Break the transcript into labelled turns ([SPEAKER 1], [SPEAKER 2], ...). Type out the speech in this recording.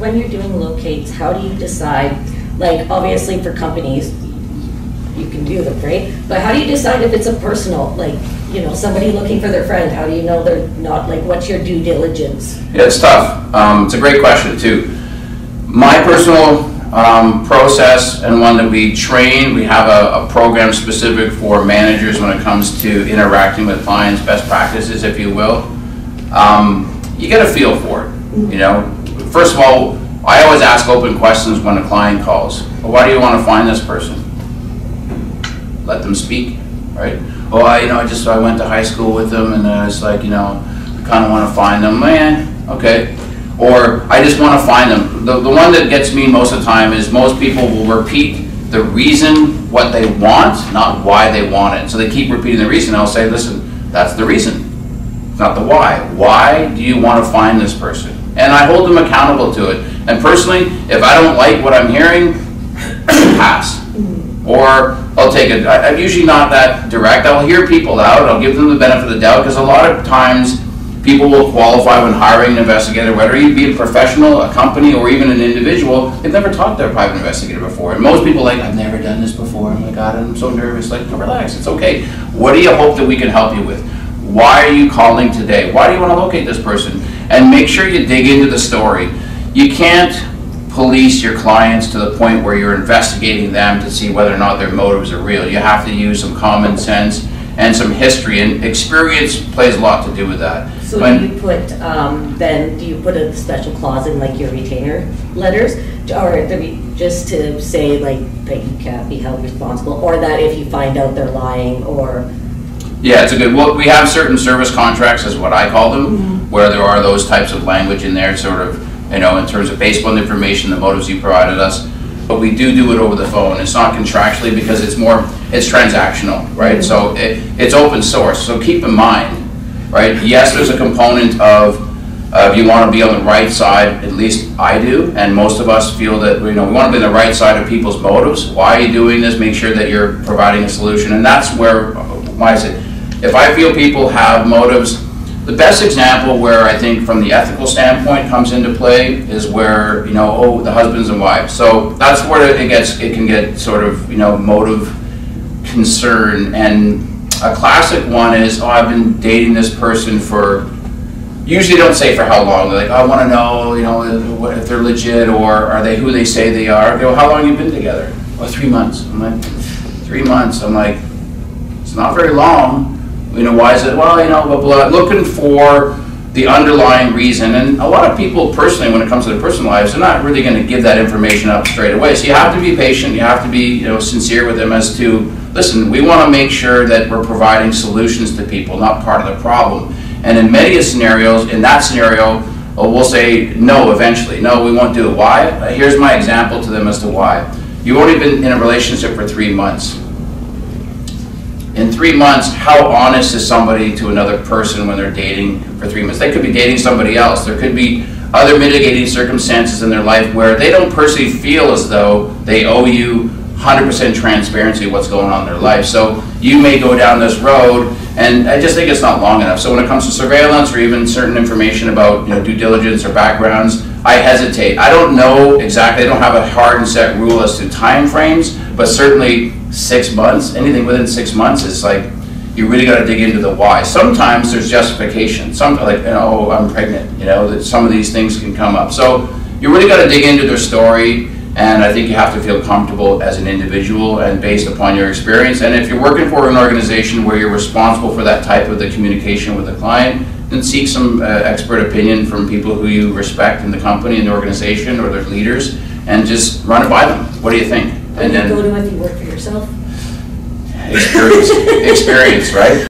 [SPEAKER 1] when you're doing locates, how do you decide, like obviously for companies, you can do them, right? But how do you decide if it's a personal, like, you know, somebody looking for their friend, how do you know they're not, like, what's your due diligence?
[SPEAKER 2] Yeah, it's tough. It's a great question too. My personal process, and one that we train, we have a program specific for managers when it comes to interacting with clients, best practices, if you will. You get a feel for it, you know. First of all, I always ask open questions when a client calls. Well, why do you want to find this person? Let them speak, right? Well, I went to high school with them, and it's like, you know, I kind of want to find them, man, okay. Or I just want to find them. The one that gets me most of the time is most people will repeat the reason what they want, not why they want it. So they keep repeating the reason. I'll say, listen, that's the reason, not the why. Why do you want to find this person? And I hold them accountable to it. And personally, if I don't like what I'm hearing, pass. Or I'll take it. I'm usually not that direct. I'll hear people out. I'll give them the benefit of the doubt, because a lot of times people will qualify when hiring an investigator, whether you be a professional, a company, or even an individual. They've never talked to a private investigator before. And most people are like, I've never done this before. Oh my God, I'm so nervous. Like, relax, it's okay. What do you hope that we can help you with? Why are you calling today? Why do you want to locate this person? And make sure you dig into the story. You can't police your clients to the point where you're investigating them to see whether or not their motives are real. You have to use some common sense and some history, and experience plays a lot to do with that.
[SPEAKER 1] So do you put, then do you put a special clause in like your retainer letters, or just to say like that you can't be held responsible, or that if you find out they're lying, or?
[SPEAKER 2] Yeah, it's a good, well, we have certain service contracts, is what I call them, where there are those types of language in there, sort of, you know, in terms of based on the information, the motives you provided us. But we do it over the phone. It's not contractually, because it's transactional, right? So it's open source. So keep in mind, right? Yes, there's a component of you want to be on the right side. At least I do, and most of us feel that, you know, we want to be on the right side of people's motives. Why are you doing this? Make sure that you're providing a solution, and that's where, why is it? If I feel people have motives, the best example where I think from the ethical standpoint comes into play is where, you know, oh, the husbands and wives. So that's where it can get sort of, you know, motive concern. And a classic one is, oh, I've been dating this person for, usually don't say for how long. They're like, oh, I want to know, you know, if they're legit, or are they who they say they are. They go, how long have you been together? Well, 3 months. I'm like, 3 months. I'm like, it's not very long. You know, why is it? Well, you know, blah, blah, looking for the underlying reason. And a lot of people personally, when it comes to their personal lives, they're not really going to give that information up straight away. So you have to be patient. You have to be, you know, sincere with them as to, listen, we want to make sure that we're providing solutions to people, not part of the problem. And in many scenarios, in that scenario, we'll say no eventually. No, we won't do it. Why? Here's my example to them as to why. You've only been in a relationship for 3 months. In 3 months, how honest is somebody to another person when they're dating for 3 months? They could be dating somebody else. There could be other mitigating circumstances in their life where they don't personally feel as though they owe you 100% transparency of what's going on in their life. So you may go down this road, and I just think it's not long enough. So when it comes to surveillance or even certain information about, you know, due diligence or backgrounds, I hesitate. I don't know exactly. I don't have a hard and set rule as to time frames, but certainly 6 months, anything within 6 months is like, you really got to dig into the why. Sometimes there's justification. Sometimes, like, you know, oh, I'm pregnant, you know, that some of these things can come up. So you really got to dig into their story, and I think you have to feel comfortable as an individual and based upon your experience. And if you're working for an organization where you're responsible for that type of the communication with the client, then seek some expert opinion from people who you respect in the company and the organization or their leaders, and just run it by them. What do you think?
[SPEAKER 1] And then go to if you work for yourself.
[SPEAKER 2] Experience, right?